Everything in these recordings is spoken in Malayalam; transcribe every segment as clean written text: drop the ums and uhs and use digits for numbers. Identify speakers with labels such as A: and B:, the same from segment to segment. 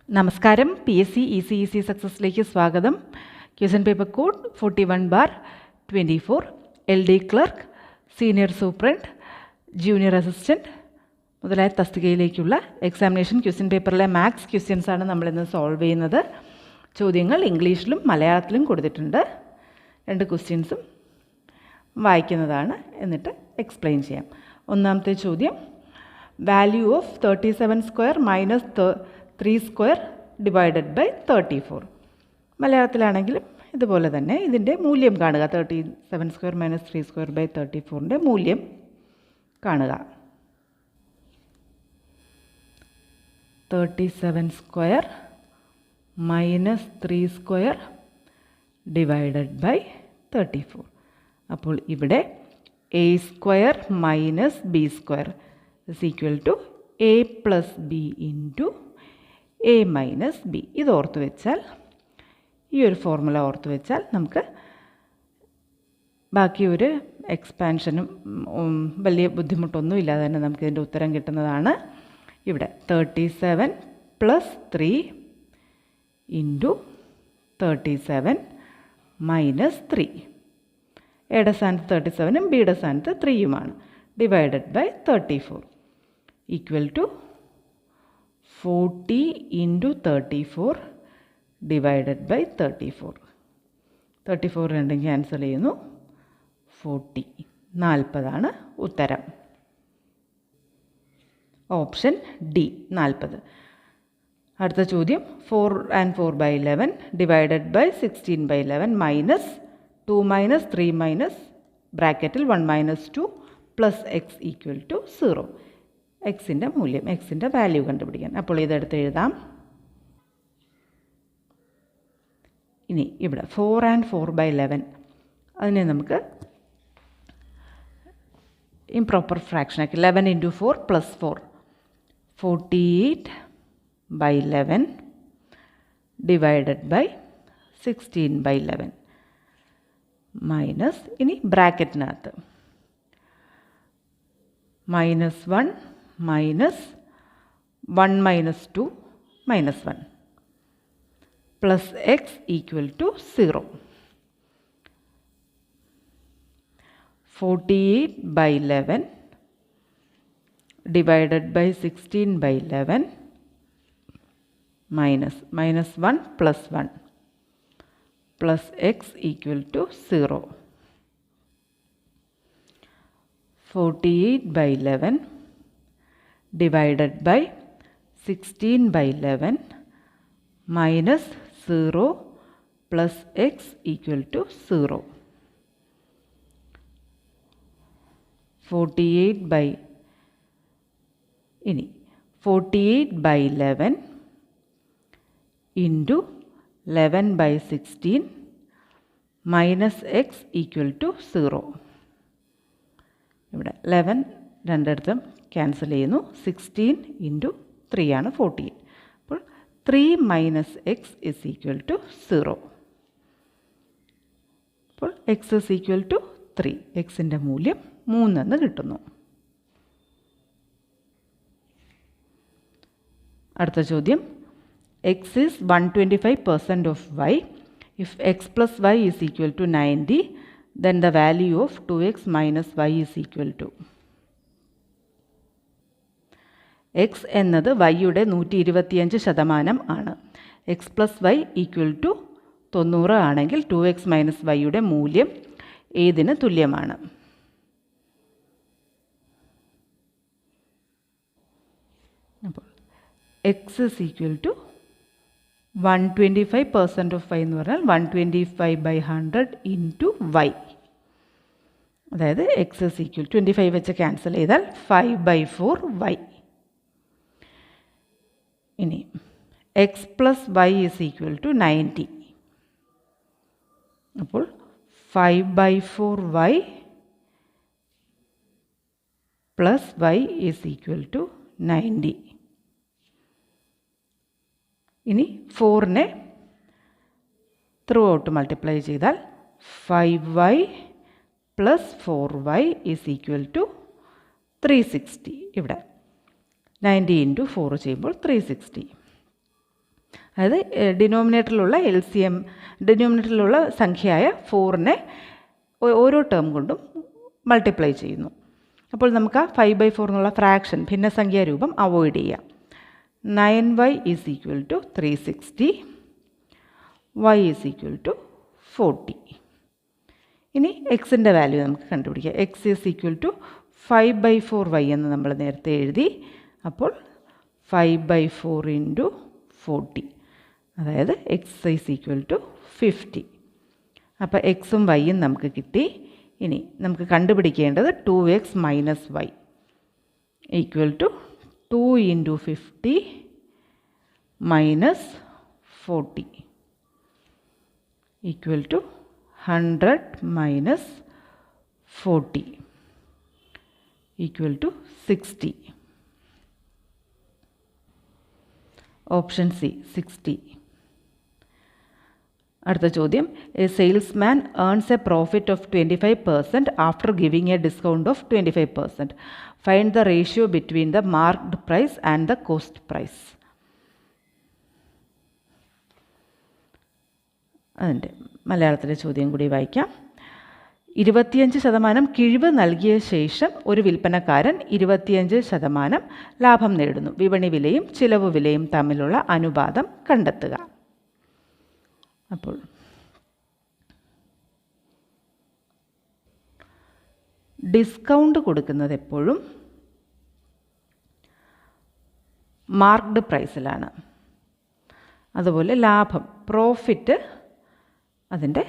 A: നമസ്കാരം. PSC ECEC സക്സസിലേക്ക് സ്വാഗതം. Question paper code 41/24 LD clerk, senior superintendent, junior assistant മുതലായ തസ്തികയിലേക്കുള്ള എക്സാമിനേഷൻ ക്വസ്റ്റ്യൻ പേപ്പറിലെ മാത്സ് ക്വസ്റ്റ്യൻസാണ് നമ്മളിന്ന് സോൾവ് ചെയ്യുന്നത്. ചോദ്യങ്ങൾ ഇംഗ്ലീഷിലും മലയാളത്തിലും കൊടുത്തിട്ടുണ്ട്. 2 ക്വസ്റ്റ്യൻസും വായിക്കുന്നതാണ്, എന്നിട്ട് എക്സ്പ്ലെയിൻ ചെയ്യാം. ഒന്നാമത്തെ ചോദ്യം, value of 37 square minus 3 square divided by 34. മലയാളത്തിലാണെങ്കിലും ഇതുപോലെ തന്നെ ഇതിൻ്റെ മൂല്യം കാണുക. 37 സ്ക്വയർ മൈനസ് 3 സ്ക്വയർ ബൈ 34ൻ്റെ മൂല്യം കാണുക. 37 square minus 3 square divided by 34. അപ്പോൾ ഇവിടെ a square minus B square is equal to a plus B into a minus B. ഇത് ഓർത്ത് വെച്ചാൽ, ഈ ഒരു ഫോർമുല ഓർത്ത് വെച്ചാൽ നമുക്ക് ബാക്കി ഒരു എക്സ്പാൻഷനും വലിയ ബുദ്ധിമുട്ടൊന്നും ഇല്ലാതെ തന്നെ നമുക്കിതിൻ്റെ ഉത്തരം കിട്ടുന്നതാണ്. ഇവിടെ 37 പ്ലസ് 3 ഇൻറ്റു 37 മൈനസ് 3. എയുടെ സ്ഥാനത്ത് 37ഉം ബിയുടെ സ്ഥാനത്ത് 3യുമാണ്. Divided by 34 equal to 40 into 34 divided by 34. 34 രണ്ടും ക്യാൻസൽ ചെയ്യുന്നു. 40 40 ഉത്തരം. Option D 40. അടുത്ത ചോദ്യം, 4 and 4/11 divided by 16/11 minus 2 minus 3 minus ബ്രാക്കറ്റിൽ 1 minus 2 plus X equal to 0. എക്സിൻ്റെ മൂല്യം, എക്സിൻ്റെ വാല്യൂ കണ്ടുപിടിക്കാൻ. അപ്പോൾ ഇതെടുത്ത് എഴുതാം. ഇനി ഇവിടെ 4 and 4/11 അതിനെ നമുക്ക് ഇംപ്രോപ്പർ ഫ്രാക്ഷനാക്കി 11 into 4 plus 4 48/11 divided by 16/11 minus, ഇനി ബ്രാക്കറ്റിനകത്ത് -1 minus 1 minus 2 minus 1 plus X equal to 0. 48/11 divided by 16/11 minus 1 plus 1 plus X equal to 0. 48/11 divided by 16/11 minus 0 plus X equal to 0. 48/11 into 11/16 minus X equal to 0. ഇവിടെ 11 രണ്ടിടത്തും ക്യാൻസൽ ചെയ്യുന്നു. 16 ഇൻറ്റു 3 ആണ് 48. അപ്പോൾ 3 minus X is equal to 0. അപ്പോൾ എക്സ് ഇസ് ഈക്വൽ ടു 3. എക്സിൻ്റെ മൂല്യം 3 എന്ന് കിട്ടുന്നു. അടുത്ത ചോദ്യം, X is 125% of Y. If X plus Y is equal to 90, then the value of 2x minus y is equal to. x എന്നത് വൈയുടെ 125% ആണ്. X plus Y equal to 90 ആണെങ്കിൽ 2x മൈനസ് വൈയുടെ മൂല്യം ഏതിന് തുല്യമാണ്? അപ്പോൾ X is equal to 125% of Y എന്ന് പറഞ്ഞാൽ 125/100 ഇൻറ്റു വൈ. അതായത് എക്സ് ഇസ് ഈക്വൽ 25 വെച്ച് ക്യാൻസൽ ചെയ്താൽ 5/4 വൈ. ഇനി X plus Y is equal to 90. അപ്പോൾ 5/4 Y plus Y is equal to 90. ഇനി 4നെ ത്രൂ ഔട്ട് മൾട്ടിപ്ലൈ ചെയ്താൽ 5y plus 4y is equal to 360. ഇവിടെ 90 ഇൻറ്റു 4 ചെയ്യുമ്പോൾ 360. അതായത് ഡിനോമിനേറ്ററിലുള്ള ഡിനോമിനേറ്ററിലുള്ള സംഖ്യയായ 4നെ ഓരോ ടേം കൊണ്ടും മൾട്ടിപ്ലൈ ചെയ്യുന്നു. അപ്പോൾ നമുക്ക് ആ 5/4 എന്നുള്ള ഫ്രാക്ഷൻ ഭിന്നസംഖ്യാ രൂപം അവോയ്ഡ് ചെയ്യാം. 9y is equal to 360, y is equal to 40. ഇനി എക്സിൻ്റെ വാല്യൂ നമുക്ക് കണ്ടുപിടിക്കാം. X is equal to 5/4y എന്ന് നമ്മൾ നേരത്തെ എഴുതി. അപ്പോൾ 5/4 ഇൻറ്റു 40, അതായത് എക്സ് ഈസ് ഈക്വൽ ടു 50. അപ്പോൾ എക്സും വൈയും നമുക്ക് കിട്ടി. ഇനി നമുക്ക് കണ്ടുപിടിക്കേണ്ടത് 2x minus Y equal to 2 into 50 minus 40 equal to 100 minus 40 equal to 60. Option C 60. അടുത്ത ചോദ്യം, a salesman earns a profit of 25% after giving a discount of 25%. Find the ratio between the marked price and the cost price. അതിൻ്റെ മലയാളത്തിലെ ചോദ്യം കൂടി വായിക്കാം. 25% കിഴിവ് നൽകിയ ശേഷം ഒരു വിൽപ്പനക്കാരൻ 25% ലാഭം നേടുന്നു. വിപണി വിലയും ചിലവ് വിലയും തമ്മിലുള്ള അനുപാതം കണ്ടെത്തുക. അപ്പോൾ ഡിസ്കൗണ്ട് കൊടുക്കുന്നത് എപ്പോഴും മാർക്ക്ഡ് പ്രൈസിലാണ്. അതുപോലെ ലാഭം പ്രോഫിറ്റ് അതിൻ്റെ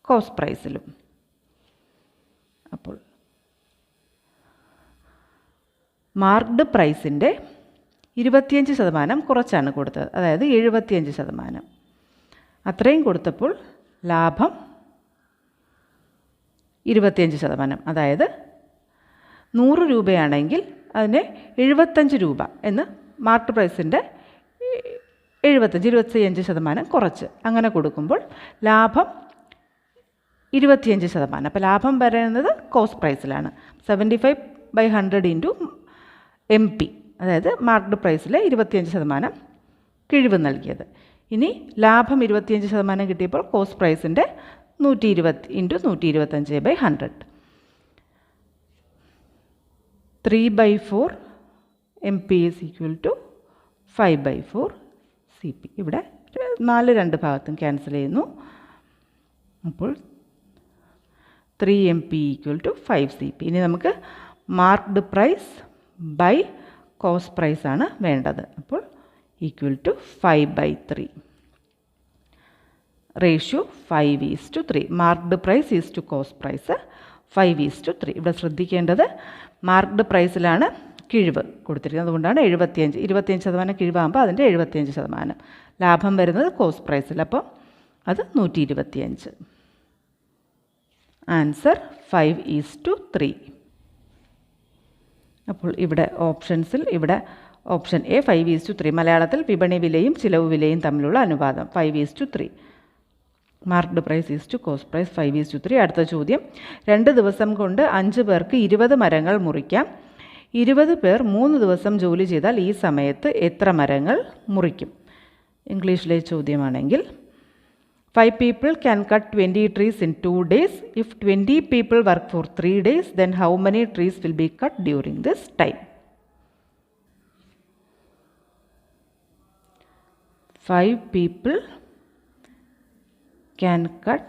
A: കോസ്റ്റ് പ്രൈസിലും. അപ്പോൾ മാർക്ക്ഡ് പ്രൈസിൻ്റെ 25% കുറച്ചാണ് കൊടുത്തത്, അതായത് 75%. അത്രയും കൊടുത്തപ്പോൾ ലാഭം 25%, അതായത് 100 രൂപയാണെങ്കിൽ അതിനെ 75 രൂപ എന്ന് മാർക്ക്ഡ് പ്രൈസിൻ്റെ 25% കുറച്ച് അങ്ങനെ കൊടുക്കുമ്പോൾ ലാഭം 25%. അപ്പോൾ ലാഭം പറയുന്നത് കോസ്റ്റ് പ്രൈസിലാണ്. 75/100 ഇൻറ്റു MP, അതായത് മാർക്ക്ഡ് പ്രൈസിലെ 25% കിഴിവ് നൽകിയത്. ഇനി ലാഭം 25% കിട്ടിയപ്പോൾ കോസ്റ്റ് പ്രൈസിൻ്റെ 120 into 125/100. 3/4 MP is equal to 5/4 CP. ഇവിടെ 4 രണ്ട് ഭാഗത്തും ക്യാൻസൽ ചെയ്യുന്നു. അപ്പോൾ 3 MP ഈക്വൽ ടു 5 CP. ഇനി നമുക്ക് മാർക്ക്ഡ് പ്രൈസ് ബൈ കോസ്റ്റ് പ്രൈസാണ് വേണ്ടത്. അപ്പോൾ equal to 5/3. Ratio 5:3. Marked price is to cost price 5:3. ഇവിടെ ശ്രദ്ധിക്കേണ്ടത് മാർക്ക്ഡ് പ്രൈസിലാണ് കിഴിവ് കൊടുത്തിരിക്കുന്നത്. അതുകൊണ്ടാണ് 25% കിഴിവാകുമ്പോൾ അതിൻ്റെ 75%. ലാഭം വരുന്നത് കോസ്റ്റ് പ്രൈസിൽ, അപ്പോൾ അത് 125. ആൻസർ 5:3. അപ്പോൾ ഇവിടെ ഓപ്ഷൻസിൽ ഇവിടെ ഓപ്ഷൻ എ 5:3. മലയാളത്തിൽ വിപണി വിലയും ചിലവ് വിലയും തമ്മിലുള്ള അനുപാതം 5:3. Marked price is to cost price 5:3. അടുത്ത ചോദ്യം, 2 ദിവസം കൊണ്ട് 5 പേർക്ക് 20 മരങ്ങൾ മുറിക്കാം. 20 പേർ 3 ദിവസം ജോലി ചെയ്താൽ ഈ സമയത്ത് എത്ര മരങ്ങൾ മുറിക്കും? ഇംഗ്ലീഷിലെ ചോദ്യമാണെങ്കിൽ 5 people can cut 20 trees in 2 days. If 20 people work for 3 days, then how many trees will be cut during this time? 5 people can cut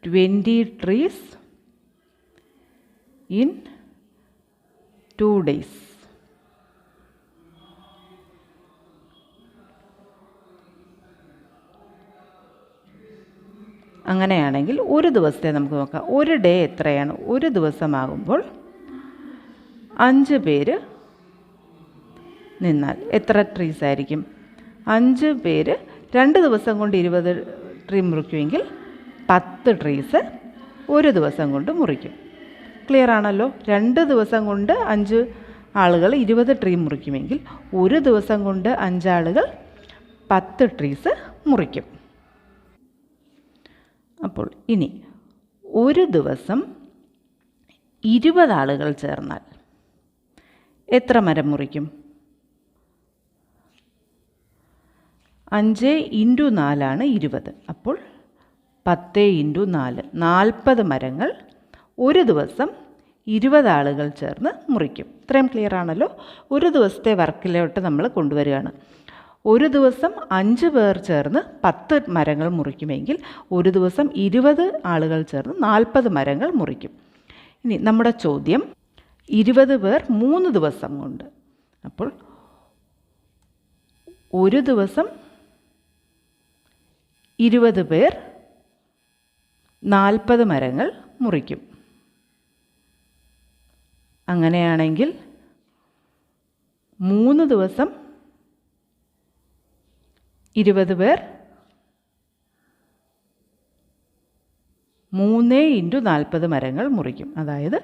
A: 20 trees in 2 days. അങ്ങനെയാണെങ്കിൽ ഒരു ദിവസത്തെ നമുക്ക് നോക്കാം. ഒരു ഡേ എത്രയാണ്? ഒരു ദിവസമാകുമ്പോൾ 5 പേര് നിന്നാൽ എത്ര ട്രീസ് ആയിരിക്കും? 5 പേര് 2 ദിവസം കൊണ്ട് 20 ട്രീ മുറിക്കുമെങ്കിൽ 10 ട്രീസ് ഒരു ദിവസം കൊണ്ട് മുറിക്കും. ക്ലിയർ ആണല്ലോ? 2 ദിവസം കൊണ്ട് 5 ആളുകൾ 20 ട്രീ മുറിക്കുമെങ്കിൽ ഒരു ദിവസം കൊണ്ട് 5 ആളുകൾ 10 ട്രീസ് മുറിക്കും. അപ്പോൾ ഇനി ഒരു ദിവസം 20 ആളുകൾ ചേർന്നാൽ എത്ര മരം മുറിക്കും? 5 ഇൻറ്റു 4 20. അപ്പോൾ 10 ഇൻറ്റു 4 40 മരങ്ങൾ ഒരു ദിവസം 20 ആളുകൾ ചേർന്ന് മുറിക്കും. ഇത്രയും ക്ലിയർ ആണല്ലോ. ഒരു ദിവസത്തെ വർക്കിലോട്ട് നമ്മൾ കൊണ്ടുവരികയാണ്. ഒരു ദിവസം 5 പേർ ചേർന്ന് 10 മരങ്ങൾ മുറിക്കുമെങ്കിൽ ഒരു ദിവസം 20 ആളുകൾ ചേർന്ന് 40 മരങ്ങൾ മുറിക്കും. ഇനി നമ്മുടെ ചോദ്യം 20 പേർ 3 ദിവസം കൊണ്ട്. അപ്പോൾ ഒരു ദിവസം 20 പേർ 40 മരങ്ങൾ മുറിക്കും. അങ്ങനെയാണെങ്കിൽ 3 ദിവസം 20 പേർ 3 ഇൻറ്റു 40 മരങ്ങൾ മുറിക്കും. അതായത്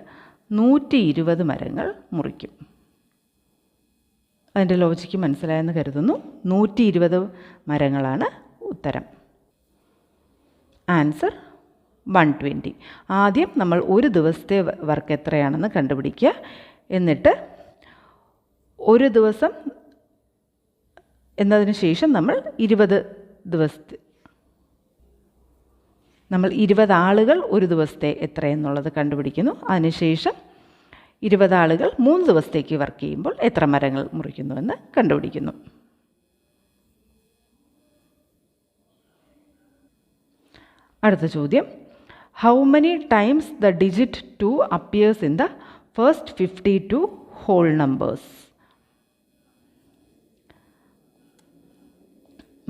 A: 120 മരങ്ങൾ മുറിക്കും. അതിൻ്റെ ലോജിക്ക് മനസ്സിലായെന്ന് കരുതുന്നു. 120 മരങ്ങളാണ് ഉത്തരം. ആൻസർ 120. ആദ്യം നമ്മൾ ഒരു ദിവസത്തെ വർക്ക് എത്രയാണെന്ന് കണ്ടുപിടിക്കുക. എന്നിട്ട് ഒരു ദിവസം എന്നതിന് ശേഷം നമ്മൾ 20 ആളുകൾ ഒരു ദിവസത്തെ എത്രയെന്നുള്ളത് കണ്ടുപിടിക്കുന്നു. അതിനുശേഷം 20 ആളുകൾ 3 ദിവസത്തേക്ക് വർക്ക് ചെയ്യുമ്പോൾ എത്ര മരങ്ങൾ മുറിക്കുന്നുവെന്ന് കണ്ടുപിടിക്കുന്നു. അടുത്ത ചോദ്യം, how many times the digit 2 appears in the first 52 whole numbers?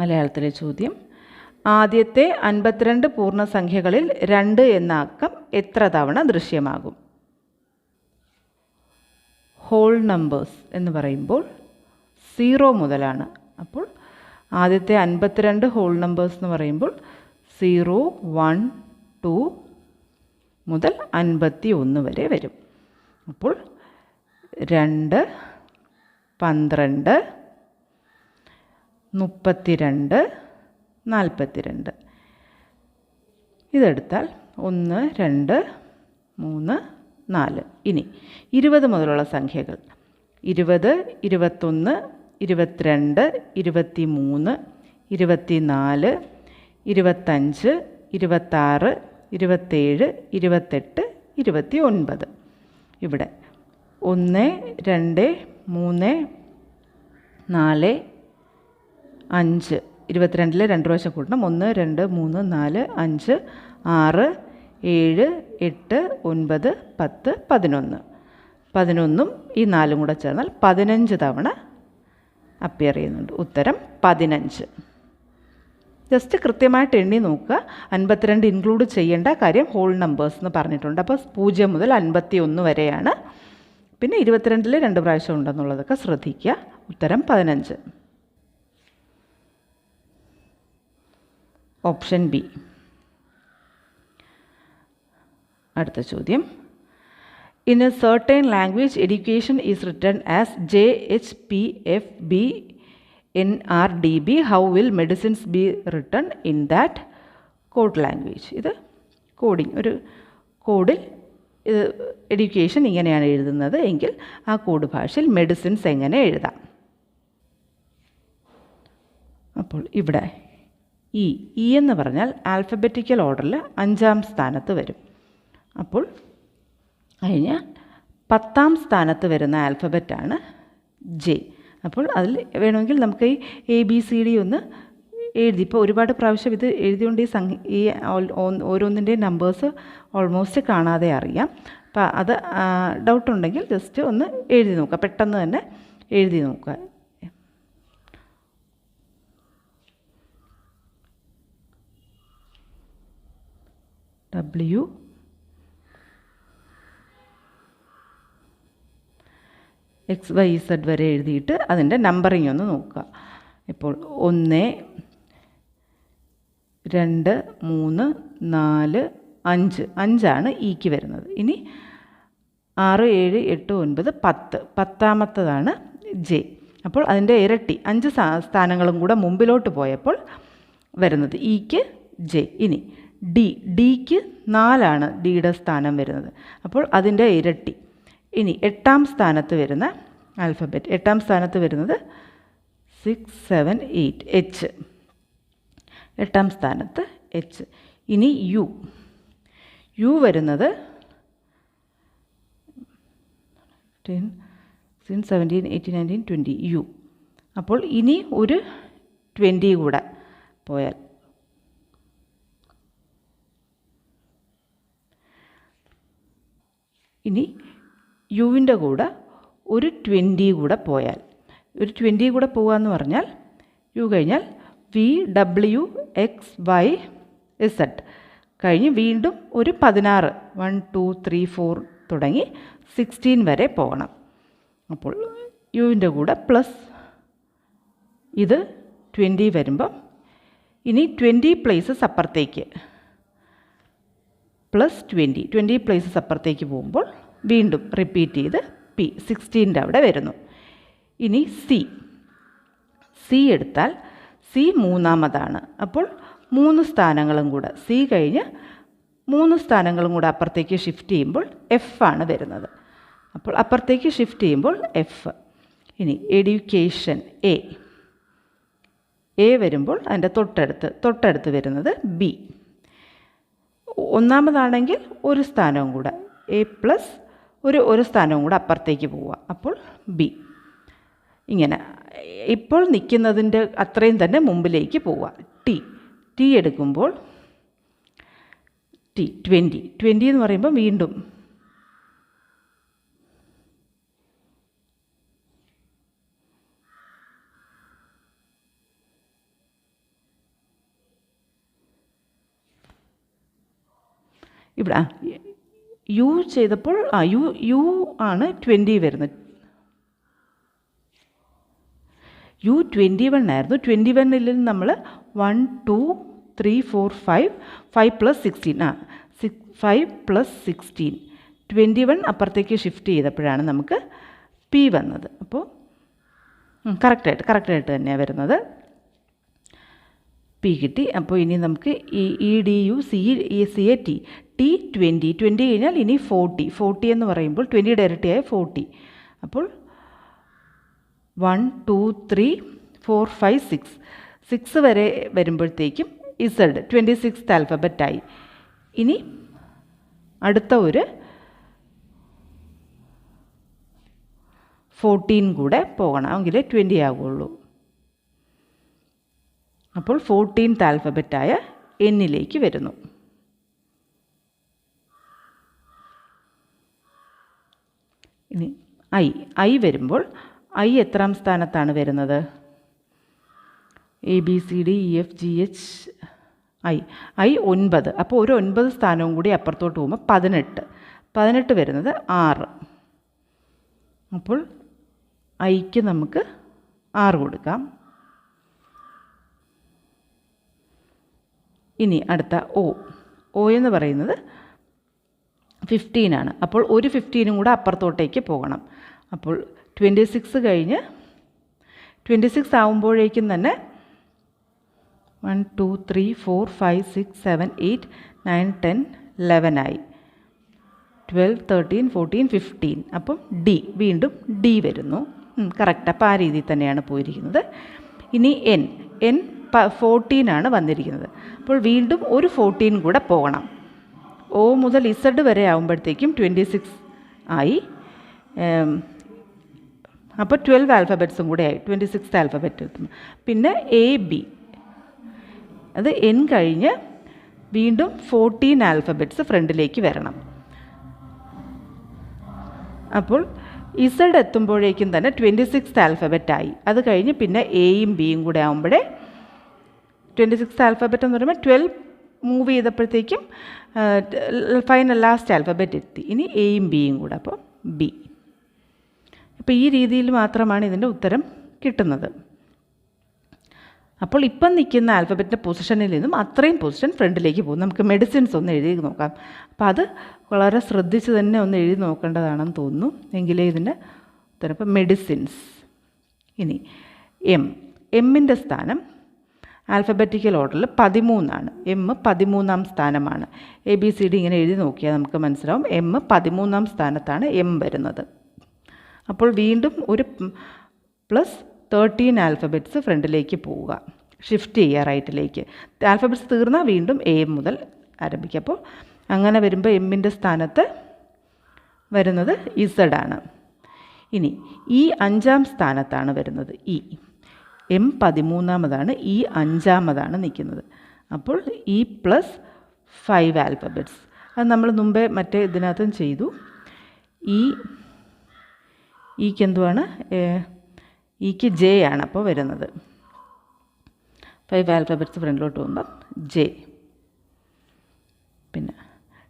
A: മലയാളത്തിലെ ചോദ്യം, ആദ്യത്തെ 52 പൂർണ്ണസംഖ്യകളിൽ 2 എന്ന അക്കം എത്ര തവണ ദൃശ്യമാകും? ഹോൾ നമ്പേഴ്സ് എന്ന് പറയുമ്പോൾ 0 മുതലാണ്. അപ്പോൾ ആദ്യത്തെ 52 ഹോൾ നമ്പേഴ്സ് എന്ന് പറയുമ്പോൾ 0, 1, 2 മുതൽ 51 വരെ വരും. അപ്പോൾ 2, 12, 32, 42. ഇതെടുത്താൽ 1, 2, 3, 4. ഇനി 20 മുതലുള്ള സംഖ്യകൾ 20, 21, 22, 23, 24, 25, 26, 27, 28, 29. ഇവിടെ 1, 2, 3, 4, 5. 22-ൽ 2 പ്രാവശ്യം കൂട്ടണം. 1, 2, 3, 4, 5, 6, 7, 8, 9, 10, 11. 11ഉം ഈ 4ഉം കൂടെ ചേർന്നാൽ 15 തവണ അപ്പിയർ ചെയ്യുന്നുണ്ട്. ഉത്തരം 15. ജസ്റ്റ് കൃത്യമായിട്ട് എണ്ണി നോക്കുക. 52 ഇൻക്ലൂഡ് ചെയ്യേണ്ട കാര്യം ഹോൾ നമ്പേഴ്സ് എന്ന് പറഞ്ഞിട്ടുണ്ട്. അപ്പോൾ 0 മുതൽ 51 വരെയാണ്. പിന്നെ 22-ൽ 2 പ്രാവശ്യം ഉണ്ടെന്നുള്ളതൊക്കെ ശ്രദ്ധിക്കുക. ഉത്തരം 15. Option B. അടുത്ത ചോദ്യം, in A certain language education is written as JHPFBNRDB. How will medicines be written in that code language? ഇത് കോഡിങ്, ഒരു കോഡിൽ എഡ്യൂക്കേഷൻ ഇങ്ങനെയാണ് എഴുതുന്നത് എങ്കിൽ ആ കോഡ് ഭാഷയിൽ മെഡിസിൻസ് എങ്ങനെ എഴുതാം? അപ്പോൾ ഇവിടെ ഇ എന്ന് പറഞ്ഞാൽ ആൽഫബറ്റിക്കൽ ഓർഡറിൽ 5-ാം സ്ഥാനത്ത് വരും. അപ്പോൾ കഴിഞ്ഞാൽ 10-ാം സ്ഥാനത്ത് വരുന്ന ആൽഫബറ്റാണ് ജെ. അപ്പോൾ അതിൽ വേണമെങ്കിൽ നമുക്ക് ഈ ABCD ഒന്ന് എഴുതി, ഇപ്പോൾ ഒരുപാട് പ്രാവശ്യം ഇത് എഴുതിക്കൊണ്ട് ഈ ഓരോന്നിൻ്റെയും നമ്പേഴ്സ് ഓൾമോസ്റ്റ് കാണാതെ അറിയാം. അപ്പോൾ അത് ഡൗട്ടുണ്ടെങ്കിൽ ജസ്റ്റ് ഒന്ന് എഴുതി നോക്കുക, പെട്ടെന്ന് തന്നെ എഴുതി നോക്കുക. W, XYZ വരെ എഴുതിയിട്ട് അതിൻ്റെ നമ്പറിങ് ഒന്ന് നോക്കുക. ഇപ്പോൾ 1, 2, 3, 4, 5. 5ആണ് ഇക്ക് വരുന്നത്. ഇനി 6, 7, 8, 9, 10. 10-ാമത്തതാണ് ജെ. അപ്പോൾ അതിൻ്റെ ഇരട്ടി 5 സ്ഥാനങ്ങളും കൂടെ മുമ്പിലോട്ട് പോയപ്പോൾ വരുന്നത് ഇക്ക് ജെ. ഇനി ഡിക്ക് 4ആണ് ഡിയുടെ സ്ഥാനം വരുന്നത്. അപ്പോൾ അതിൻ്റെ ഇരട്ടി. ഇനി 8-ാം സ്ഥാനത്ത് വരുന്ന ആൽഫബറ്റ്, 8-ാം സ്ഥാനത്ത് വരുന്നത് 6, 7, 8. എച്ച് 8ാം സ്ഥാനത്ത് എച്ച്. ഇനി യു വരുന്നത് 10, 16, 17, 18, 19, 20 യു. അപ്പോൾ ഇനി ഒരു 20 കൂടെ പോയാൽ ഇനി യുവിൻ്റെ കൂടെ ഒരു 20 കൂടെ പോയാൽ, ഒരു 20 കൂടെ പോകാമെന്ന് പറഞ്ഞാൽ യു കഴിഞ്ഞാൽ VW XY Z കഴിഞ്ഞ് വീണ്ടും ഒരു 16, 1, 2, 3, 4 തുടങ്ങി 16 വരെ പോകണം. അപ്പോൾ യുവിൻ്റെ കൂടെ പ്ലസ് ഇത് 20 വരുമ്പം ഇനി 20 പ്ലേസസ് അപ്പുറത്തേക്ക് പ്ലസ് 20 പ്ലേസസ് അപ്പുറത്തേക്ക് പോകുമ്പോൾ വീണ്ടും റിപ്പീറ്റ് ചെയ്ത് P 16ൻ്റെ അവിടെ വരുന്നു. ഇനി സി എടുത്താൽ സി 3ാമതാണ്. അപ്പോൾ 3 സ്ഥാനങ്ങളും കൂടെ സി കഴിഞ്ഞ് 3 സ്ഥാനങ്ങളും കൂടെ അപ്പുറത്തേക്ക് ഷിഫ്റ്റ് ചെയ്യുമ്പോൾ എഫ് ആണ് വരുന്നത്. അപ്പോൾ അപ്പുറത്തേക്ക് ഷിഫ്റ്റ് ചെയ്യുമ്പോൾ എഫ്. ഇനി എഡ്യൂക്കേഷൻ എ വരുമ്പോൾ അതിൻ്റെ തൊട്ടടുത്ത് വരുന്നത് ബി. 1ാമതാണെങ്കിൽ ഒരു സ്ഥാനവും കൂടെ എ പ്ലസ് ഒരു സ്ഥാനവും കൂടെ അപ്പുറത്തേക്ക് പോവുക, അപ്പോൾ ബി. ഇങ്ങനെ ഇപ്പോൾ നിൽക്കുന്നതിൻ്റെ അത്രയും തന്നെ മുമ്പിലേക്ക് പോവുക. ടി എടുക്കുമ്പോൾ ടി 20 എന്ന് പറയുമ്പോൾ വീണ്ടും ഇവിടെ യു ചെയ്തപ്പോൾ യു ആണ് 20 വരുന്നത്. യു 21 ആയിരുന്നു. 21ൽ നമ്മൾ 1, 2, 3, 4, 5 പ്ലസ് 16 5 പ്ലസ് 16 21 അപ്പുറത്തേക്ക് ഷിഫ്റ്റ് ചെയ്തപ്പോഴാണ് നമുക്ക് പി വന്നത്. അപ്പോൾ കറക്റ്റായിട്ട് തന്നെയാണ് വരുന്നത്. പി കിട്ടി. അപ്പോൾ ഇനി നമുക്ക് E D U C A T 20 കഴിഞ്ഞാൽ ഇനി 40 എന്ന് പറയുമ്പോൾ 20യുടെ ഇരട്ടിയായ 40. അപ്പോൾ 1, 2, 3, 4, 5, 6 വരെ വരുമ്പോഴത്തേക്കും ഇസഡ് 26th ആൽഫബറ്റായി. ഇനി അടുത്ത ഒരു 14 കൂടെ പോകണം, എങ്കിലേ 20 ആകുള്ളൂ. അപ്പോൾ 14th ആൽഫബറ്റായ എന്നിലേക്ക് വരുന്നു. ഇനി ഐ വരുമ്പോൾ ഐ എത്രാം സ്ഥാനത്താണ് വരുന്നത്? ABCDEF GH I 9. അപ്പോൾ ഒരു 9 സ്ഥാനവും കൂടി അപ്പുറത്തോട്ട് പോകുമ്പോൾ 18 വരുന്നത് 6. അപ്പോൾ ഐക്ക് നമുക്ക് 6 കൊടുക്കാം. ഇനി അടുത്ത ഒ എന്ന് പറയുന്നത് 15 ആണ്. അപ്പോൾ ഒരു 15 കൂടെ അപ്പുറത്തോട്ടേക്ക് പോകണം. അപ്പോൾ 26 കഴിഞ്ഞ് 26 ആവുമ്പോഴേക്കും തന്നെ 1, 2, 3, 4, 5, 6, 7, 8, 9, 10, 11 ആയി. 12, 13, 14, 15. അപ്പം വീണ്ടും ഡി വരുന്നു. കറക്റ്റ്. അപ്പോൾ ആ രീതിയിൽ തന്നെയാണ് പോയിരിക്കുന്നത്. ഇനി എൻ 14 ആണ് വന്നിരിക്കുന്നത്. അപ്പോൾ വീണ്ടും ഒരു 14 കൂടെ പോകണം. ഒ മുതൽ ഇസഡ് വരെ ആകുമ്പോഴത്തേക്കും 26 ആയി. അപ്പോൾ 12 ആൽഫബറ്റ്സും കൂടെ ആയി. 26th ആൽഫബറ്റ് എത്തുന്നു. പിന്നെ AB അത് എൻ കഴിഞ്ഞ് വീണ്ടും 14 ആൽഫബറ്റ്സ് ഫ്രണ്ടിലേക്ക് വരണം. അപ്പോൾ ഇസഡ് എത്തുമ്പോഴേക്കും തന്നെ 26th ആൽഫബറ്റായി. അത് കഴിഞ്ഞ് പിന്നെ എയും ബിയും കൂടെ ആകുമ്പോഴേ 26th ആൽഫബറ്റ് എന്ന് പറയുമ്പോൾ 12 മൂവ് ചെയ്തപ്പോഴത്തേക്കും ഫൈനൽ ലാസ്റ്റ് ആൽഫബറ്റ് എത്തി. ഇനി എയും ബിയും കൂടെ, അപ്പോൾ ബി. അപ്പോൾ ഈ രീതിയിൽ മാത്രമാണ് ഇതിൻ്റെ ഉത്തരം കിട്ടുന്നത്. അപ്പോൾ ഇപ്പം നിൽക്കുന്ന ആൽഫബറ്റിൻ്റെ പൊസിഷനിൽ നിന്നും അത്രയും പൊസിഷൻ ഫ്രണ്ടിലേക്ക് പോകും. നമുക്ക് മെഡിസിൻസ് ഒന്ന് എഴുതി നോക്കാം. അപ്പോൾ അത് വളരെ ശ്രദ്ധിച്ച് തന്നെ ഒന്ന് എഴുതി നോക്കേണ്ടതാണെന്ന് തോന്നുന്നു, എങ്കിലേ ഇതിൻ്റെ ഉത്തരം. ഇപ്പോൾ മെഡിസിൻസ്. ഇനി എമ്മിൻ്റെ സ്ഥാനം ആൽഫബറ്റിക്കൽ ഓർഡറിൽ 13 ആണ്. എം 13ാം സ്ഥാനമാണ്. ABCD ഇങ്ങനെ എഴുതി നോക്കിയാൽ നമുക്ക് മനസ്സിലാവും എം 13ാം സ്ഥാനത്താണ് എം വരുന്നത്. അപ്പോൾ വീണ്ടും ഒരു പ്ലസ് 13 ആൽഫബറ്റ്സ് ഫ്രണ്ടിലേക്ക് പോവുക, ഷിഫ്റ്റ് ചെയ്യുക റൈറ്റിലേക്ക്. ആൽഫബറ്റ്സ് തീർന്നാൽ വീണ്ടും എ മുതൽ ആരംഭിക്കുക. അപ്പോൾ അങ്ങനെ വരുമ്പോൾ എമ്മിൻ്റെ സ്ഥാനത്ത് വരുന്നത് ഇസഡ് ആണ്. ഇനി ഈ 5-ാം സ്ഥാനത്താണ് വരുന്നത് ഇ. എം 13-ാമതാണ്, ഇ 5-ാമതാണ് നിൽക്കുന്നത്. അപ്പോൾ ഇ പ്ലസ് 5 ആൽഫബറ്റ്സ്. അത് നമ്മൾ മുമ്പേ മറ്റേ ഇതിനകത്തും ചെയ്തു. ഇക്ക് എന്തുവാണ്? ഇക്ക് ജെ ആണ് അപ്പോൾ വരുന്നത്. 5 ആൽഫബറ്റ്സ് ഫ്രണ്ടിലോട്ട് പോകുമ്പം ജെ. പിന്നെ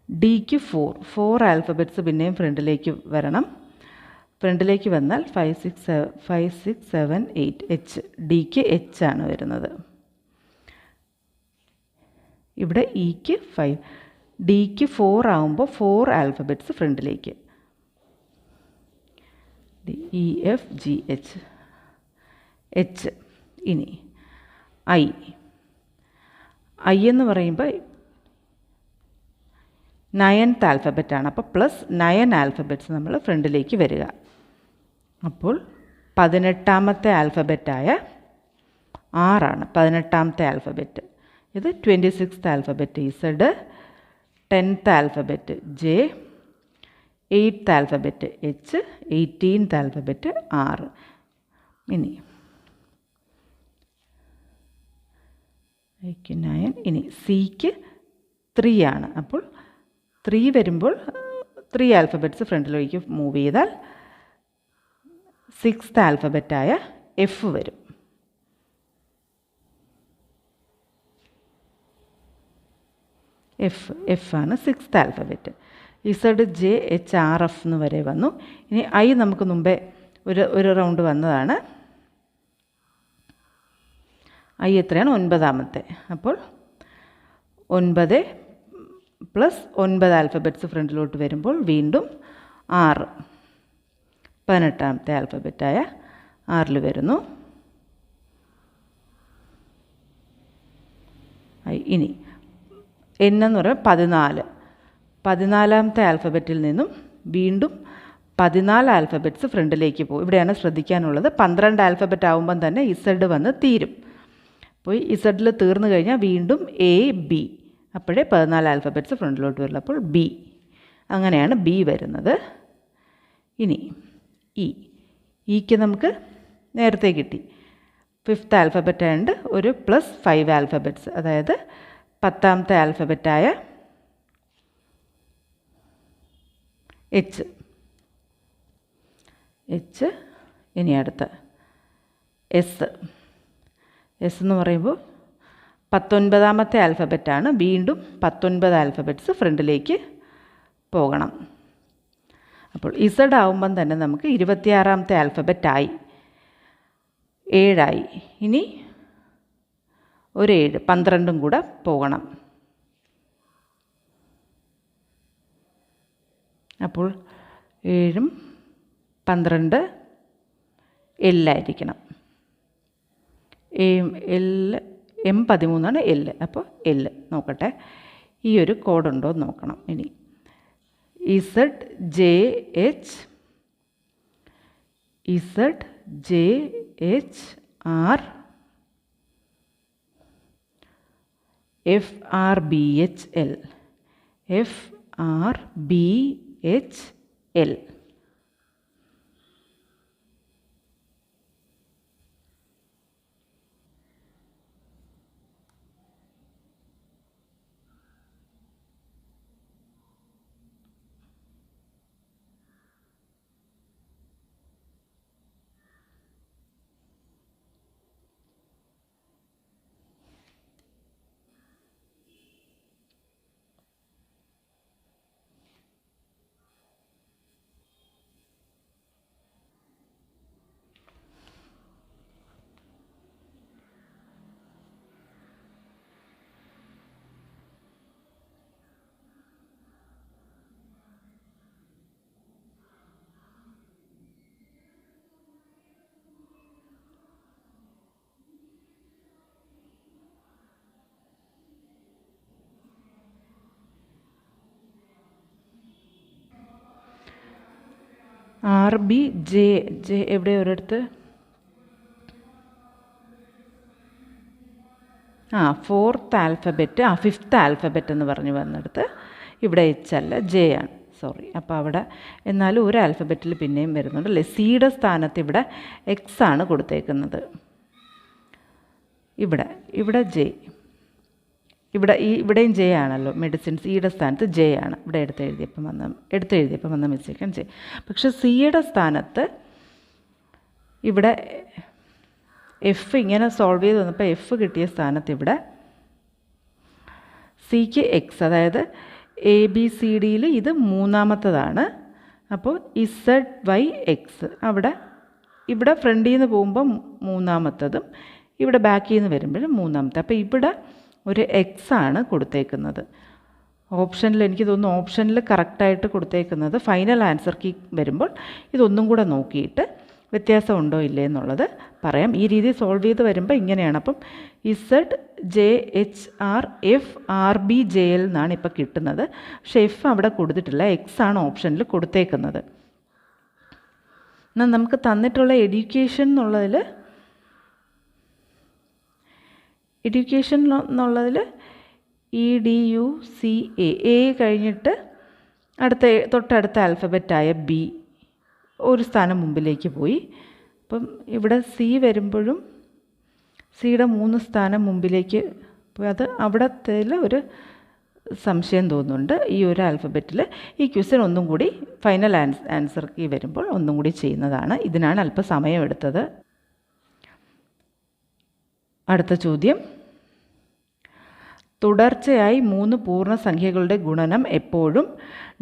A: ഡിക്ക് 4 ആൽഫബറ്റ്സ് പിന്നെയും ഫ്രണ്ടിലേക്ക് വരണം. ഫ്രണ്ടിലേക്ക് വന്നാൽ 5, 6, 7, 8 എച്ച്. ഡിക്ക് എച്ച് ആണ് വരുന്നത്. ഇവിടെ ഇക്ക് 5, ഡിക്ക് 4 ആകുമ്പോൾ 4 ആൽഫബറ്റ്സ് ഫ്രണ്ടിലേക്ക്. E F G H, H. ഇനി ഐ എന്ന് പറയുമ്പോൾ 9th ആൽഫബറ്റാണ്. അപ്പോൾ പ്ലസ് 9 ആൽഫബറ്റ്സ് നമ്മൾ ഫ്രണ്ടിലേക്ക് വരിക. അപ്പോൾ 18ാമത്തെ ആൽഫബറ്റായ ആറാണ് 18ാമത്തെ ആൽഫബറ്റ്. ഇത് 26th alphabet Z, 10th alphabet J, 8th alphabet H, 18th alphabet ആറ്. ഇനി 9. ഇനി സിക്ക് 3 ആണ്. അപ്പോൾ 3 വരുമ്പോൾ 3 ആൽഫബറ്റ്സ് ഫ്രണ്ടിലേക്ക് മൂവ് ചെയ്താൽ 6th ആൽഫബറ്റായ എഫ് വരും. എഫ് ആണ് 6th alphabet. Z J H R F എന്ന് വരെ വന്നു. ഇനി ഐ നമുക്ക് മുമ്പേ ഒരു റൗണ്ട് വന്നതാണ്. ഐ എത്രയാണ്? 9ാമത്തെ. അപ്പോൾ 9 പ്ലസ് 9 ആൽഫബറ്റ്സ് ഫ്രണ്ടിലോട്ട് വരുമ്പോൾ വീണ്ടും 6, 18ാമത്തെ ആൽഫബറ്റായ 6 വരുന്നു. ഇനി എൻ എന്ന് പറയുമ്പോൾ 14ാമത്തെ ആൽഫബറ്റിൽ നിന്നും വീണ്ടും 14 ആൽഫബറ്റ്സ് ഫ്രണ്ടിലേക്ക് പോകും. ഇവിടെയാണ് ശ്രദ്ധിക്കാനുള്ളത്. 12 ആൽഫബറ്റ് ആകുമ്പം തന്നെ ഇസഡ് വന്ന് തീരും. അപ്പോൾ ഇസഡിൽ തീർന്നു കഴിഞ്ഞാൽ വീണ്ടും എ ബി, അപ്പോഴേ 14 ആൽഫബറ്റ്സ് ഫ്രണ്ടിലോട്ട് വരുള്ളൂ. അപ്പോൾ ബി, അങ്ങനെയാണ് ബി വരുന്നത്. ഇനി ഇക്ക് നമുക്ക് നേരത്തെ കിട്ടി. 5th ആൽഫബറ്റ് ആയതുകൊണ്ട് ഒരു പ്ലസ് 5 ആൽഫബറ്റ്സ്, അതായത് 10ാമത്തെ ആൽഫബറ്റായ എച്ച്. ഇനി അടുത്ത എസ് എന്ന് പറയുമ്പോൾ 19ാമത്തെ ആൽഫബറ്റാണ്. വീണ്ടും 19 ആൽഫബറ്റ്സ് ഫ്രണ്ടിലേക്ക് പോകണം. അപ്പോൾ ഇസഡ് ആവുമ്പം തന്നെ നമുക്ക് 26ാമത്തെ ആൽഫബറ്റായി, 7 ഇനി ഒരു 7, 12 കൂടെ പോകണം. അപ്പോൾ 7, 12 എല്ലായിരിക്കണം. M 13 L. അപ്പോൾ എൽ നോക്കട്ടെ, ഈ ഒരു കോഡുണ്ടോ എന്ന് നോക്കണം. ഇനി Z J H R F R B H L, R B J എവിടെ ഒരിടത്ത് ഫോർത്ത് ആൽഫബറ്റ് ഫിഫ്ത്ത് ആൽഫബറ്റ് എന്ന് പറഞ്ഞു വന്നെടുത്ത് ഇവിടെ എച്ച് അല്ല ജെ ആണ്, സോറി. അപ്പോൾ അവിടെ എന്നാലും ഒരു ആൽഫബറ്റിൽ പിന്നെയും വരുന്നുണ്ട് അല്ലേ. സിയുടെ സ്ഥാനത്ത് ഇവിടെ എക്സ് ആണ് കൊടുത്തേക്കുന്നത്. ഇവിടെ ജെ, ഇവിടെയും ജെ ആണല്ലോ. മെഡിസിൻസ് സിയുടെ സ്ഥാനത്ത് ജെ ആണ്. ഇവിടെ എടുത്തെഴുതിയപ്പം വന്ന മിസ്റ്റേക്കാണ് ജെ. പക്ഷെ സിയുടെ സ്ഥാനത്ത് ഇവിടെ എഫ് ഇങ്ങനെ സോൾവ് ചെയ്ത് വന്നപ്പോൾ എഫ് കിട്ടിയ സ്ഥാനത്ത് ഇവിടെ സിക്ക് എക്സ്, അതായത് എ ബി സി ഡിയിൽ ഇത് മൂന്നാമത്തതാണ്. അപ്പോൾ ഇസഡ് വൈ എക്സ് ഇവിടെ ഫ്രണ്ടിൽ നിന്ന് പോകുമ്പോൾ മൂന്നാമത്തതും ഇവിടെ ബാക്കിൽ നിന്ന് വരുമ്പോഴും മൂന്നാമത്തെ. അപ്പോൾ ഇവിടെ ഒരു എക്സ് ആണ് കൊടുത്തേക്കുന്നത്. ഓപ്ഷനിൽ എനിക്ക് തോന്നുന്നു ഓപ്ഷനിൽ കറക്റ്റായിട്ട് കൊടുത്തേക്കുന്നത് ഫൈനൽ ആൻസർ കീ വരുമ്പോൾ ഇതൊന്നും കൂടെ നോക്കിയിട്ട് വ്യത്യാസം ഉണ്ടോ ഇല്ലേ എന്നുള്ളത് പറയാം. ഈ രീതി സോൾവ് ചെയ്ത് വരുമ്പോൾ ഇങ്ങനെയാണ്. അപ്പം Z J H R F R B J L എന്നാണ് ഇപ്പോൾ കിട്ടുന്നത്. പക്ഷേ എഫ് അവിടെ കൊടുത്തിട്ടില്ല, എക്സ് ആണ് ഓപ്ഷനിൽ കൊടുത്തേക്കുന്നത്. എന്നാൽ നമുക്ക് തന്നിട്ടുള്ള എഡ്യൂക്കേഷൻ എന്നുള്ളതിൽ EDUCA കഴിഞ്ഞിട്ട് തൊട്ടടുത്ത ആൽഫബറ്റായ ബി ഒരു സ്ഥാനം മുമ്പിലേക്ക് പോയി. അപ്പം ഇവിടെ സി വരുമ്പോഴും സിയുടെ 3 സ്ഥാനം മുമ്പിലേക്ക് പോയി. അത് അവിടത്തേൽ ഒരു സംശയം തോന്നുന്നുണ്ട്. ഈ ഒരു ആൽഫബറ്റിൽ ഈ ക്വസ്റ്റ്യൻ ഒന്നും കൂടി ഫൈനൽ ആൻസർ കീ വരുമ്പോൾ ഒന്നും കൂടി ചെയ്യുന്നതാണ്. ഇതിനാണ് അല്പം സമയമെടുത്തത്. അടുത്ത ചോദ്യം, തുടർച്ചയായി 3 പൂർണ്ണസംഖ്യകളുടെ ഗുണനം എപ്പോഴും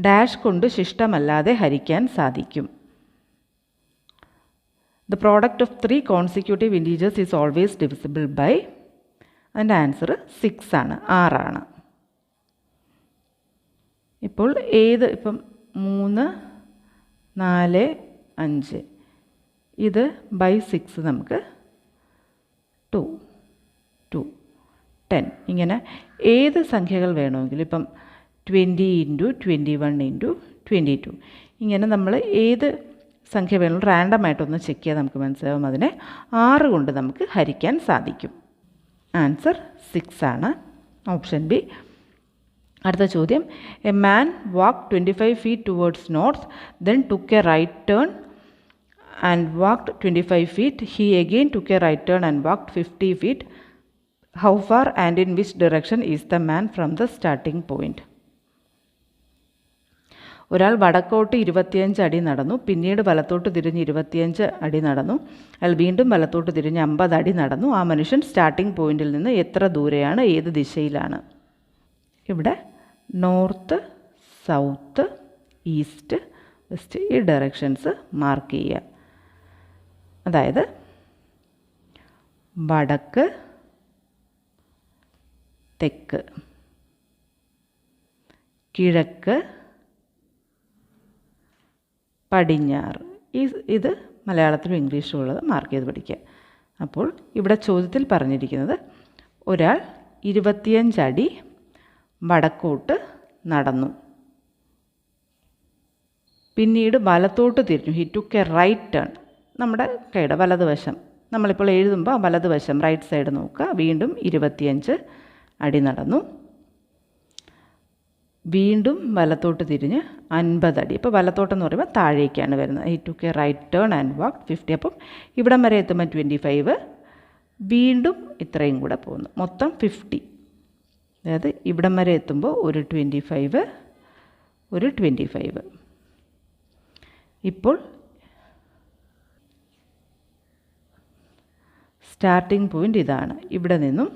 A: ഡാഷ് കൊണ്ട് ശിഷ്ടമല്ലാതെ ഹരിക്കാൻ സാധിക്കും. The product of 3 consecutive integers is always divisible by, അതിൻ്റെ ആൻസർ 6 ആണ്, 6 ആണ്. ഇപ്പോൾ ഇപ്പം 3, 4, 5 ഇത് ബൈ 6 നമുക്ക് 2, 10 ഇങ്ങനെ ഏത് സംഖ്യകൾ വേണമെങ്കിലും ഇപ്പം 20 × 21 × 22 ഇങ്ങനെ നമ്മൾ ഏത് സംഖ്യ വേണമെങ്കിലും റാൻഡമായിട്ടൊന്ന് ചെക്ക് ചെയ്യാൻ നമുക്ക് മനസ്സിലാവും. അതിനെ 6 കൊണ്ട് നമുക്ക് ഹരിക്കാൻ സാധിക്കും. ആൻസർ 6 ആണ്, ഓപ്ഷൻ ബി. അടുത്ത ചോദ്യം, a man walked 25 feet towards north, then took a right turn and walked 25 feet. He again took a right turn and walked 50 feet. How far and in which direction is the man from the starting point? ഒരാൾ വടക്കോട്ട് 25 അടി നടന്നു, പിന്നീട് വലത്തോട്ട് തിരിഞ്ഞ് 25 അടി നടന്നു. അയാൾ വീണ്ടും വലത്തോട്ട് തിരിഞ്ഞ് 50 അടി നടന്നു. ആ മനുഷ്യൻ സ്റ്റാർട്ടിംഗ് പോയിന്റിൽ നിന്ന് എത്ര ദൂരെയാണ്, ഏത് ദിശയിലാണ്? ഇവിടെ നോർത്ത്, സൗത്ത്, ഈസ്റ്റ്, വെസ്റ്റ് ഈ ഡയറക്ഷൻസ് മാർക്ക് ചെയ്യുക. അതായത് വടക്ക്, തെക്ക്, കിഴക്ക്, പടിഞ്ഞാറ്. ഇത് മലയാളത്തിലും ഇംഗ്ലീഷിലും ഉള്ളത് മാർക്ക് ചെയ്ത് പഠിക്കുക. അപ്പോൾ ഇവിടെ ചോദ്യത്തിൽ പറഞ്ഞിരിക്കുന്നത് ഒരാൾ 25 അടി വടക്കോട്ട് നടന്നു, പിന്നീട് വലത്തോട്ട് തിരിഞ്ഞു. He took a right turn, നമ്മുടെ കൈയുടെ വലതുവശം നമ്മളിപ്പോൾ എഴുതുമ്പോൾ വലതുവശം റൈറ്റ് സൈഡ് നോക്കുക. വീണ്ടും 25 അടി നടന്നു, വീണ്ടും വലത്തോട്ട് തിരിഞ്ഞ് 50 അടി. ഇപ്പോൾ വലത്തോട്ടെന്ന് പറയുമ്പോൾ താഴേക്കാണ് വരുന്നത്. He took a right turn and walked 50. അപ്പം ഇവിടം വരെ എത്തുമ്പോൾ 25, വീണ്ടും ഇത്രയും കൂടെ പോകുന്നു, മൊത്തം 50. അതായത് ഇവിടം വരെ എത്തുമ്പോൾ ഒരു 25, ഒരു 25. ഇപ്പോൾ സ്റ്റാർട്ടിംഗ് പോയിൻ്റ് ഇതാണ്. ഇവിടെ നിന്നും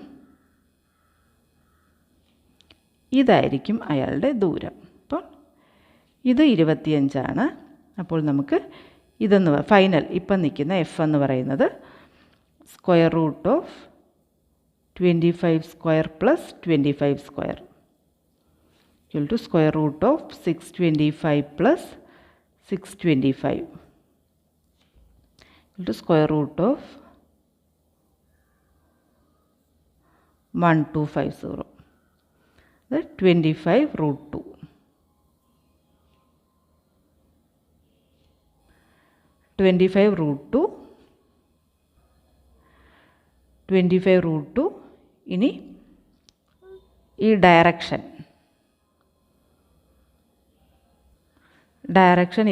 A: ഇതായിരിക്കും അയാളുടെ ദൂരം. അപ്പോൾ ഇത് 25 ആണ്. അപ്പോൾ നമുക്ക് ഇതെന്ന് ഫൈനൽ ഇപ്പം നിൽക്കുന്ന എഫ് എന്ന് പറയുന്നത് square root of 25 square plus 25 square equal to square root of 625 plus 625 equal to square root of 1250. 25 root 2. 25 root 2 25 root 2 ഇനി ഈ ഡയറക്ഷൻ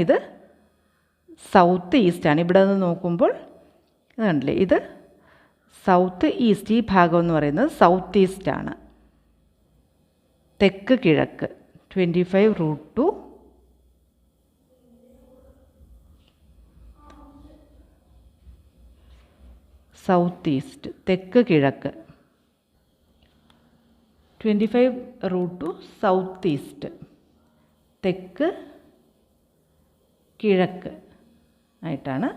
A: ഇത് സൗത്ത് ഈസ്റ്റാണ്. ഇവിടെ നിന്ന് നോക്കുമ്പോൾ ഇത് കണ്ടില്ലേ, ഇത് സൗത്ത് ഈസ്റ്റ്. ഈ ഭാഗം എന്ന് പറയുന്നത് സൗത്ത് ഈസ്റ്റാണ്. തെക്ക് കിഴക്ക് 25√2 സൗത്ത് ഈസ്റ്റ്, തെക്ക് കിഴക്ക് 25√2 സൗത്ത് ഈസ്റ്റ്, തെക്ക് കിഴക്ക് ആയിട്ടാണ്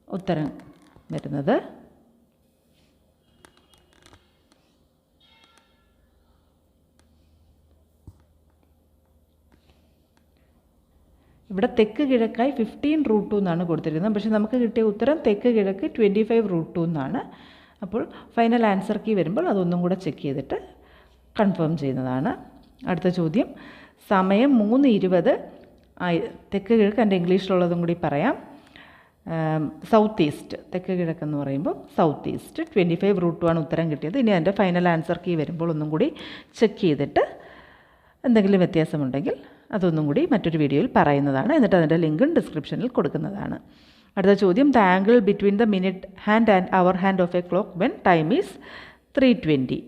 A: ഉത്തരം വരുന്നത്. ഇവിടെ തെക്ക് കിഴക്കായി 15√2 എന്നാണ് കൊടുത്തിരിക്കുന്നത്. പക്ഷേ നമുക്ക് കിട്ടിയ ഉത്തരം തെക്ക് കിഴക്ക് 25√2 എന്നാണ്. അപ്പോൾ ഫൈനൽ ആൻസർ കീ വരുമ്പോൾ അതൊന്നും കൂടെ ചെക്ക് ചെയ്തിട്ട് കൺഫേം ചെയ്യുന്നതാണ്. അടുത്ത ചോദ്യം, സമയം 3:20 തെക്ക് കിഴക്ക്, എൻ്റെ ഇംഗ്ലീഷിലുള്ളതും കൂടി പറയാം. സൗത്ത് ഈസ്റ്റ്, തെക്ക് കിഴക്കെന്ന് പറയുമ്പോൾ സൗത്ത് ഈസ്റ്റ് 25√2 ആണ് ഉത്തരം കിട്ടിയത്. ഇനി എൻ്റെ ഫൈനൽ ആൻസർ കീ വരുമ്പോൾ ഒന്നും കൂടി ചെക്ക് ചെയ്തിട്ട് എന്തെങ്കിലും വ്യത്യാസമുണ്ടെങ്കിൽ അതൊന്നും കൂടി മറ്റൊരു വീഡിയോയിൽ പറയുന്നതാണ്. എന്നിട്ട് അതിൻ്റെ ലിങ്കും ഡിസ്ക്രിപ്ഷനിൽ കൊടുക്കുന്നതാണ്. അടുത്ത ചോദ്യം, the angle between the minute hand and hour hand of a clock when time is 3:20.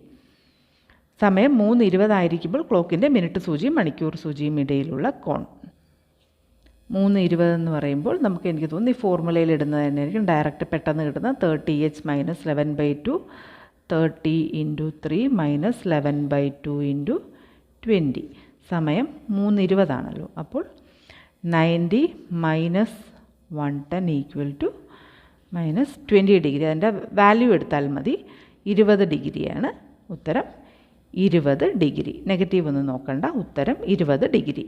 A: സമയം 3:20 ആയിരിക്കുമ്പോൾ ക്ലോക്കിൻ്റെ മിനിറ്റ് സൂചിയും മണിക്കൂർ സൂചിയും ഇടയിലുള്ള കോൺ. 3:20 എന്ന് പറയുമ്പോൾ എനിക്ക് തോന്നുന്നു ഈ ഫോർമുലയിൽ ഇടുന്നത് തന്നെയായിരിക്കും ഡയറക്റ്റ് പെട്ടെന്ന് കിട്ടുന്നത്. 30h - 11/2 30 × 3 - 11/2 × 20. സമയം 3:20 ആണല്ലോ. അപ്പോൾ 90 - 110 = -20 അതിൻ്റെ വാല്യൂ എടുത്താൽ മതി. 20 ഡിഗ്രിയാണ് ഉത്തരം. 20 ഡിഗ്രി. നെഗറ്റീവ് ഒന്നും നോക്കണ്ട. ഉത്തരം 20 ഡിഗ്രി.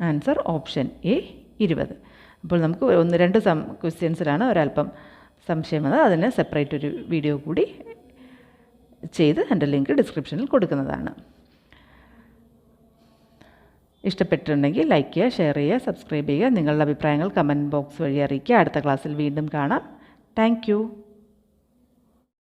A: Answer option A 20. അപ്പോൾ നമുക്ക് 1-2 ക്വസ്റ്റ്യൻസിലാണ് ഒരല്പം സംശയം വന്നത്. അതിന് സെപ്പറേറ്റ് ഒരു വീഡിയോ കൂടി ചെയ്ത് എൻ്റെ ലിങ്ക് ഡിസ്ക്രിപ്ഷനിൽ കൊടുക്കുന്നതാണ്. ഇഷ്ടപ്പെട്ടിട്ടുണ്ടെങ്കിൽ ലൈക്ക് ചെയ്യുക, ഷെയർ ചെയ്യുക, സബ്സ്ക്രൈബ് ചെയ്യുക. നിങ്ങളുടെ അഭിപ്രായങ്ങൾ കമൻറ്റ് ബോക്സ് വഴി അറിയിക്കുക. അടുത്ത ക്ലാസ്സിൽ വീണ്ടും കാണാം. Thank you.